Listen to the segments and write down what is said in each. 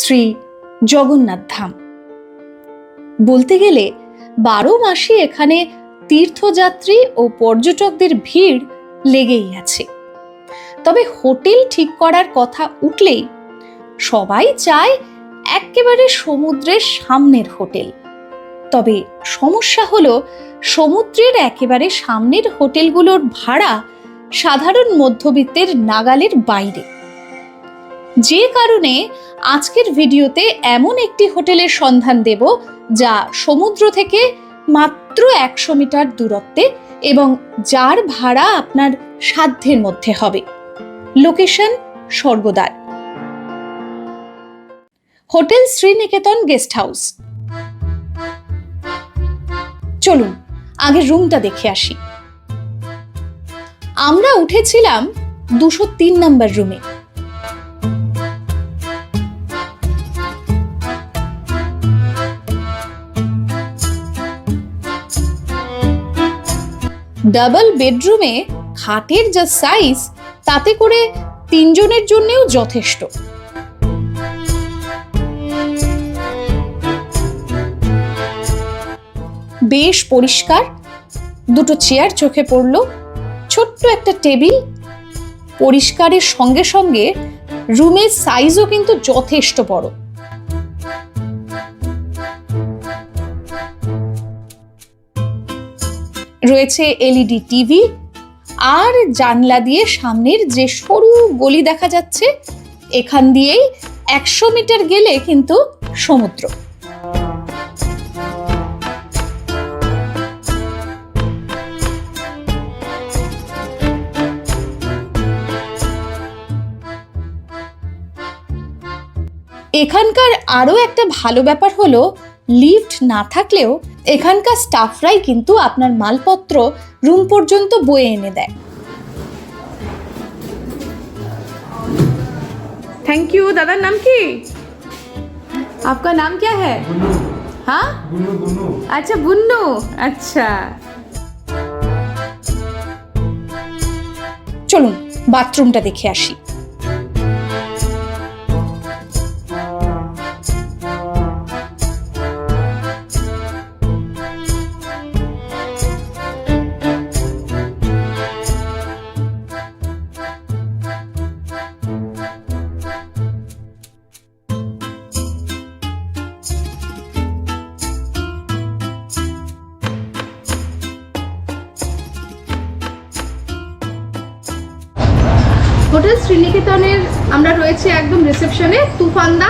শ্রী জগন্নাথ ধাম। বলতে গেলে 12 মাসে এখানে তীর্থযাত্রী ও পর্যটকদের ভিড় লেগেই আছে। তবে হোটেল ঠিক করার কথা উঠলেই সবাই চায় একেবারে সমুদ্রের সামনের হোটেল। তবে সমস্যা হলো সমুদ্রের একেবারে সামনের হোটেলগুলোর ভাড়া সাধারণ মধ্যবিত্তের নাগালের বাইরে। যে কারণে আজকের ভিডিওতে এমন একটি হোটেলের সন্ধান দেব যা সমুদ্র থেকে মাত্র 100 মিটার দূরত্বে এবং যার ভাড়া আপনার সাধ্যের মধ্যে হবে। Location Swargadwar, hotel Sriniketan guest house. চলুন আগে রুমটা দেখে আসি। আমরা উঠেছিলাম 203 নম্বর রুমে। ডাবল বেডরুমে খাটের যা সাইজ তাতে করে 3 জনের জন্যও যথেষ্ট। বেশ পরিষ্কার, দুটো চেয়ার চোখে পড়ল, ছোট্ট একটা টেবিল। পরিষ্কারের সঙ্গে সঙ্গে রুমের সাইজও কিন্তু যথেষ্ট বড়। রয়েছে এলইডি টিভি আর জানলা দিয়ে সামনের যে সরু গলি দেখা যাচ্ছে, এখান দিয়েই 100 মিটার গেলে কিন্তু সমুদ্র। এখানকার আরো একটা ভালো ব্যাপার হলো লিফট না থাকলেও এখানকার স্টাফরাই কিন্তু আপনার মালপত্র রুম পর্যন্ত বয়ে এনে দেয়। Thank you. दादा नाम की? आपका नाम क्या है? हाँ, अच्छा बुन्नू। अच्छा চলুন বাথরুমটা দেখে আসি। হোটেল শ্রীনিকেতনের আমরা রয়েছে একদম রিসেপশনে। তুফানদা,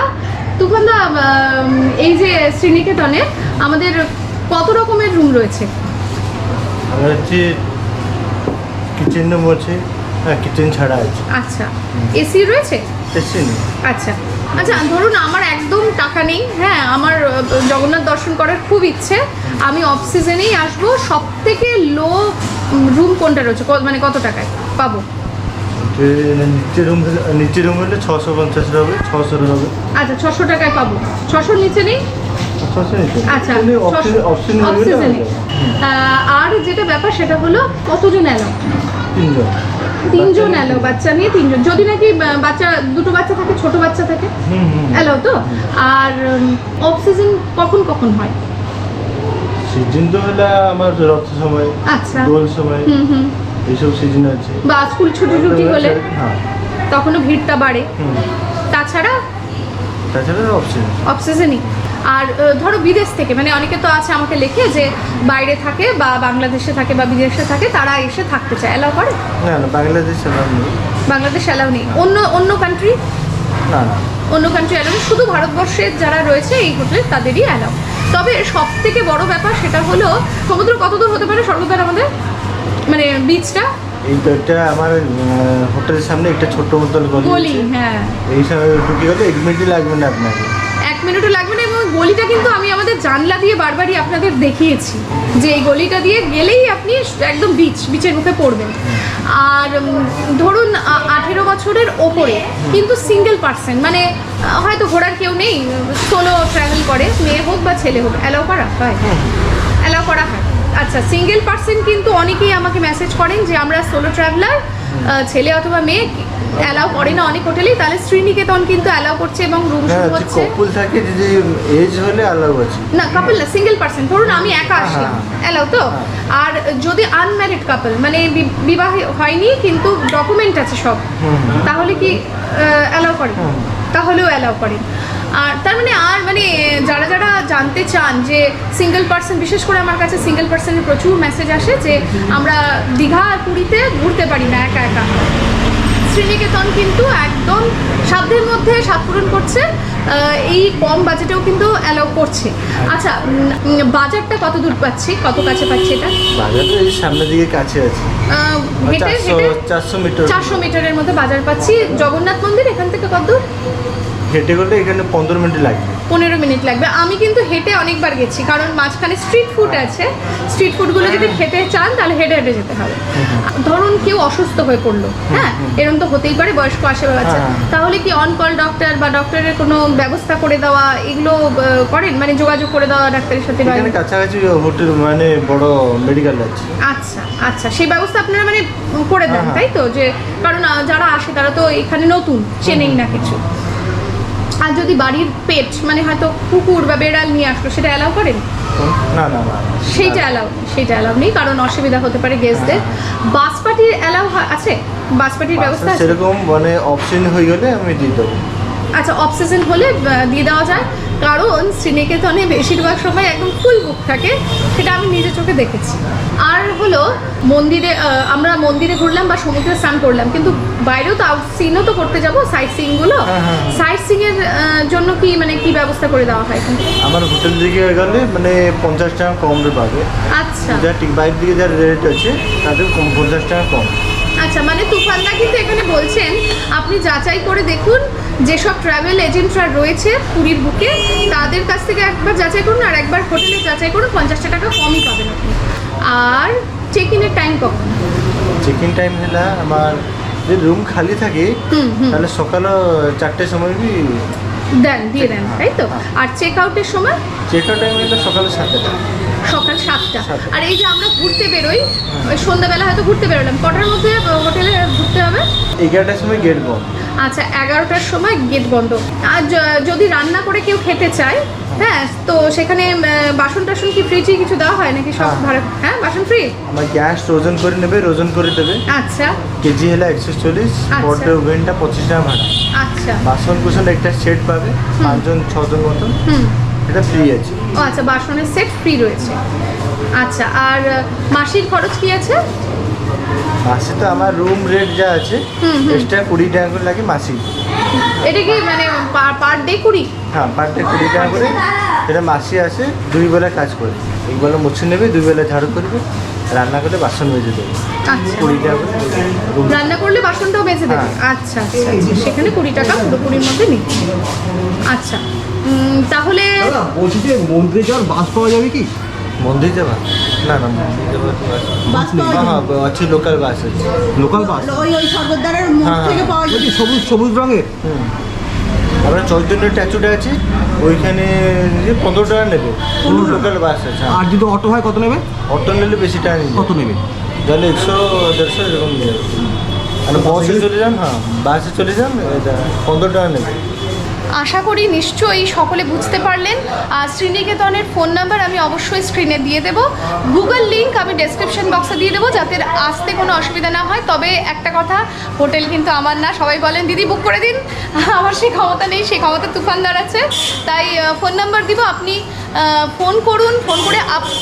এই যে শ্রীনিকেতনে আমাদের কত রকমের রুম রয়েছে? হচ্ছে কিচেন রুম আছে, কিচেন ছাড়া আছে। আচ্ছা, এসি রয়েছে? এসি নেই। আচ্ছা আচ্ছা, ধরুন আমার একদম টাকা নেই, হ্যাঁ, আমার জগন্নাথ দর্শন করার খুব ইচ্ছে, আমি অফ সিজনেই আসবো। সব থেকে লো রুম কোনটা রয়েছে, মানে কত টাকায় পাবো? নিচে রুম হলে 650 হবে, 600 হবে। আচ্ছা, 600 টাকায় পাবো। 600 নিচে নেই? 600 নিচে। আচ্ছা, অপশন আর যেটা ব্যাপার সেটা হলো কতজন এলো? 3 জন। 3 জন এলো, বাচ্চা নিয়ে 3 জন। যদি নাকি বাচ্চা, দুটো বাচ্চা থাকে, ছোট বাচ্চা থাকে, এলো তো? আর অফ সিজন কখন কখন হয়? সিজন তো হলো আমার রথ সময়, আচ্ছা, দোল সময়, এইসব সিজন আছে। বা স্কুল ছুটি হলে তখনও ভিড়টা বাড়ে। তাছাড়া অফ সিজনই। আর ধরো বিদেশ থেকে, মানে অনেকে তো আছে আমাকে লেখে যে বাইরে থাকে বা বাংলাদেশে থাকে বা বিদেশে থাকে, তারা এসে থাকতে চায়, অ্যালাউ করে? না না, বাংলাদেশ অ্যালাউ নেই। বাংলাদেশ অ্যালাউ নেই। অন্য কান্ট্রি? না না, অন্য কান্ট্রি অ্যালাউ নেই, শুধু ভারতবর্ষের যারা রয়েছে এই হোটেল তাদেরই অ্যালাউ। তবে সব থেকে বড় ব্যাপার সেটা হলো সমুদ্র কত দূর হতে পারে স্বর্গদ্বার আমাদের, মানে বিচটা? এইটা আমার হোটেলের সামনে একটা ছোট্ট মতন গলি। হ্যাঁ, এই সময় ঢুকে গেলে 1 মিনিটই লাগবে না আপনাকে। 1 মিনিটও লাগবে না। এবং গলিটা কিন্তু আমি আমাদের জানলা দিয়ে বারবারই আপনাদের দেখিয়েছি যে এই গলিটা দিয়ে গেলেই আপনি একদম বিচের মুখে পড়বেন। আর ধরুন 18 বছরের ওপরে কিন্তু সিঙ্গেল পার্সন, মানে হয়তো ঘোরার কেউ নেই, সোলো ট্রাভেল করে, মেয়ে হোক বা ছেলে হোক, অ্যালাউ করা হয়? অ্যালাউ করা হয়। আচ্ছা, সিঙ্গেল পার্সন কিন্তু অনেকেই আমাকে মেসেজ করেন যে আমরা সোলো ট্রাভেলার, ছেলে অথবা মেয়ে অ্যালাউ করে না অনেক হোটেলেই, তাহলে শ্রীনিকেতন কিন্তু অ্যালাউ করছে এবং রুম হ্যাঁ শুরু হচ্ছে। কপুল থাকে যদি এজ হলে আলাদা আছে। না কাপল না, সিঙ্গেল পার্সন, ধরুন আমি একা আসলাম, হ্যাঁ। অ্যালাউ তো? আর যদি আনম্যারিড কাপল মানে বিবাহ হয়নি কিন্তু ডকুমেন্ট আছে সব, তাহলে কি অ্যালাউ করে? তাহলেও অ্যালাউ করে। আর তার মানে আর মানে যারা যারা জানতে চান যে সিঙ্গেল পার্সন, বিশেষ করে আমার কাছে সিঙ্গেল পার্সনের প্রচুর মেসেজ আসে যে আমরা দীঘা আর পুরীতে ঘুরতে পারি না একা একা, শ্রীনিকেতন কিন্তু একদম সাধ্যের মধ্যে স্বাদ পূরণ করছে, এই কম বাজেটেও কিন্তু অ্যালাউ করছে। আচ্ছা বাজারটা কত দূর পাচ্ছি, কত কাছে পাচ্ছি এটা? বাজার তো এই সামনের দিকে কাছে আছে, হেঁটে 400 মিটার। 400 মিটারের মধ্যে বাজার পাচ্ছি। জগন্নাথ মন্দির এখান থেকে কত দূর? হেঁটে গেলে এখানে 15 মিনিট লাগবে। 15 মিনিট লাগবে। আমি কিন্তু হেঁটে অনেকবার গেছি, কারণ মাঝখানে স্ট্রিট ফুড আছে, স্ট্রিট ফুডগুলো যদি খেতে চান তাহলে হেঁটে হেঁটে যেতে হবে। ধরুন কেউ অসুস্থ হয়ে পড়লো, হ্যাঁ এরকম তো হতেই পারে, বয়স্ক আশেপাশে আছে, তাহলে কি অন কল ডক্টর বা ডক্টরের কোনো ব্যবস্থা করে দেওয়া এগুলো করেন, মানে যোগাযোগ করে দেওয়া ডাক্তারের সাথে? এখানে কাছাকাছি হোটেল মানে বড় মেডিকেল আছে। আচ্ছা আচ্ছা, সেই ব্যবস্থা আপনারা মানে করে দেন, তাই তো? যে কারণ যারা আসে তারা তো এখানে নতুন, চেনেই না কিছু। আর যদি বাড়ির পেট মানে হয়তো কুকুর বা বেড়াল নিয়ে আসলো, সেটা অ্যালাউ করেন? না না না, সেইটা অ্যালাউ নেই, কারণ অসুবিধা হতে পারে গেস্টদের। বাস পার্টির অ্যালাউ আছে? বাস পার্টির ব্যবস্থা আছে? সেরকম মানে অপশন হয়ে গেলে আমি দিয়ে দেবো। আচ্ছা অফ সিজন হলে দিয়ে দেওয়া যায়, কারণ শ্রীনিকেতনে বেশিরভাগ সময় একদম ফুল বুক থাকে, সেটা আমি নিজের চোখে দেখেছি। আর হলো মন্দিরে, আমরা মন্দিরে ঘুরলাম বা সমুদ্রে স্নান করলাম, কিন্তু বাইরেও তো আউট সিনও তো করতে যাবো, সাইট সিইংগুলো। সাইট সিইংয়ের জন্য কি মানে কি ব্যবস্থা করে দেওয়া হয় এখানে? আমার হোটেল দিকে গেলে মানে 50 টাকা কম রে পাবে। আচ্ছা যা ঠিক বাইরের দিকে যা রেট আছে তাদের 50 টাকা কম। আচ্ছা, মানে তুফানদা কিন্তু এখানে বলছেন আপনি যাচাই করে দেখুন, যেসব ট্রাভেল এজেন্টরা রয়েছে পুরীর বুকে তাদের কাছ থেকে একবার যাচাই করুন, আর একবার হোটেলে যাচাই করুন, 50 টাকা কমই পাবেন আপনি। আর চেক ইনের টাইম কখন? চেক ইন টাইম হলো আমার যে রুম খালি থাকে তাহলে সকাল 4টের সময় বি দিয়ে দেন, তাই তো? আর চেক আউটের সময়? চেক আউট টাইম হলো সকাল 7টা। সকাল 7টা। আর এই যে আমরা ঘুরতে বেরোই, ওই সন্ধ্যাবেলা হয়তো ঘুরতে বেরোলাম, কটার মধ্যে হোটেলে ঢুকতে হবে? 11টার সময় গেট বন্ধ। আচ্ছা 11টার সময় গেট বন্ধ। আর যদি রান্না করে কেউ খেতে চায়, হ্যাঁ তো সেখানে বাসন টাসন কি ফ্রি কিছু দেওয়া হয় নাকি সব ভাড়া? হ্যাঁ বাসন ফ্রি। আমার গ্যাস ওজন করে নেবে, ওজন করে দেবে। আচ্ছা কেজি হলো 140, পর ওভেনটা 25 টাকা ভাড়া। আচ্ছা বাসন কুসন একটা সেট পাবে, 5জন 6জন মতন, এটা ফ্রি আছে। ও আচ্ছা, বাসনের সেট ফ্রি রয়েছে। আচ্ছা আর মাসিক খরচ কি আছে? মাসে তো আমার রুম রেট যা আছে এক্সট্রা 20 টাকা করে লাগে মাসিক। এটা কি মানে পার ডে 20? হ্যাঁ পার ডে 20 টাকা করে। এটা মাসে আসে 2 বেলা কাজ করে, একবেলা মুছে নেবে, 2 বেলা ঝাড়ু করবে, রান্না করলে বাসন মেজে দেবে। আচ্ছা 20 টাকা করে room। রান্না করলে বাসনটাও বেঁচে দেবে? আচ্ছা আচ্ছা আচ্ছা, সেখানে 20 টাকা পুরোপুরির মধ্যে নিচ্ছে। আচ্ছা তাহলে বলছি যে মন্দিরে যাওয়ার বাস পাওয়া যাবে কি? মন্দির যাবা? না না মন্দির যাবা তো বাস পাওয়া হ্যাঁ যাবে? হ্যাঁ আছে, লোকাল বাস আছে। Local bus? ওই স্বর্গদ্বারের মোড় হ্যাঁ, থেকে পাওয়া বলছি যাবে? সবুজ সবুজ রঙের? আমরা চৈতন্য স্ট্যাচুটা আছে ওইখানে যে 15 টাকা নেবে, পুরো লোকাল বাস আছে। আর যদি অটো হয় কত নেবে? অটো নিলে বেশি টাকা নেবে, কত নেবে? তাহলে 100-150 এরকম নিয়ে যাবে। আর বাসে চলে যান, হ্যাঁ বাসে চলে যান, এটা 15 টাকা নেবে। আশা করি নিশ্চয়ই সকলে বুঝতে পারলেন। আর শ্রীনিকেতনের ফোন নাম্বার আমি অবশ্যই স্ক্রিনে দিয়ে দেবো, গুগল লিঙ্ক আমি ডেসক্রিপশন বক্সে দিয়ে দেবো, যাতে আসতে কোনো অসুবিধা না হয়। তবে একটা কথা, হোটেল কিন্তু আমার না, সবাই বলেন দিদি বুক করে দিন, আমার সেই ক্ষমতা নেই, সেই ক্ষমতা তুফানদার আছে। তাই ফোন নাম্বার দিব, আপনি ফোন করুন, ফোন করে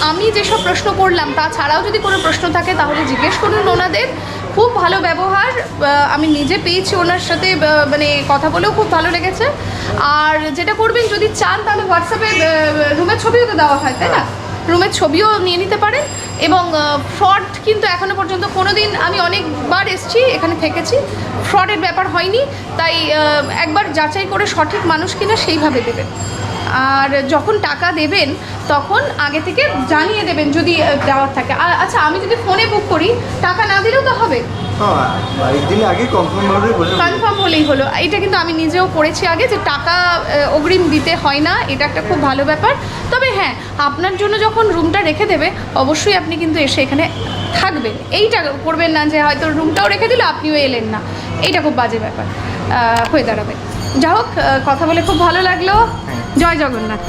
আমি যেসব প্রশ্ন করলাম তাছাড়াও যদি কোনো প্রশ্ন থাকে তাহলে জিজ্ঞেস করুন ওনাদের। খুব ভালো ব্যবহার আমি নিজে পেয়েছি ওনার সাথে, মানে কথা বলেও খুব ভালো লেগেছে। আর যেটা করবেন, যদি চান তাহলে হোয়াটসঅ্যাপে রুমের ছবিও তো দেওয়া হয়, তাই না? রুমের ছবিও নিয়ে নিতে পারেন। এবং ফ্রড কিন্তু এখনো পর্যন্ত কোনো দিন, আমি অনেকবার এসেছি এখানে থেকেছি, ফ্রডের ব্যাপার হয়নি। তাই একবার যাচাই করে সঠিক মানুষ কিনা সেইভাবে দেবেন। আর যখন টাকা দেবেন তখন আগে থেকে জানিয়ে দেবেন যদি দেওয়ার থাকে। আচ্ছা আমি যদি ফোনে বুক করি, টাকা না দিলেও তো হবে? হ্যাঁ একদিন আগে কনফার্ম হবে বলে। কনফার্ম হলেই হলো। এটা কিন্তু আমি নিজেও করেছি আগে, যে টাকা অগ্রিম দিতে হয় না, এটা একটা খুব ভালো ব্যাপার। তবে হ্যাঁ, আপনার জন্য যখন রুমটা রেখে দেবে অবশ্যই আপনি কিন্তু এসে এখানে থাকবেন, এইটা করবেন না যে হয়তো রুমটাও রেখে দিল আপনিও এলেন না, এইটা খুব বাজে ব্যাপার হয়ে দাঁড়াবে। যা হোক কথা বলে খুব ভালো লাগলো। জয় জগন্নাথ।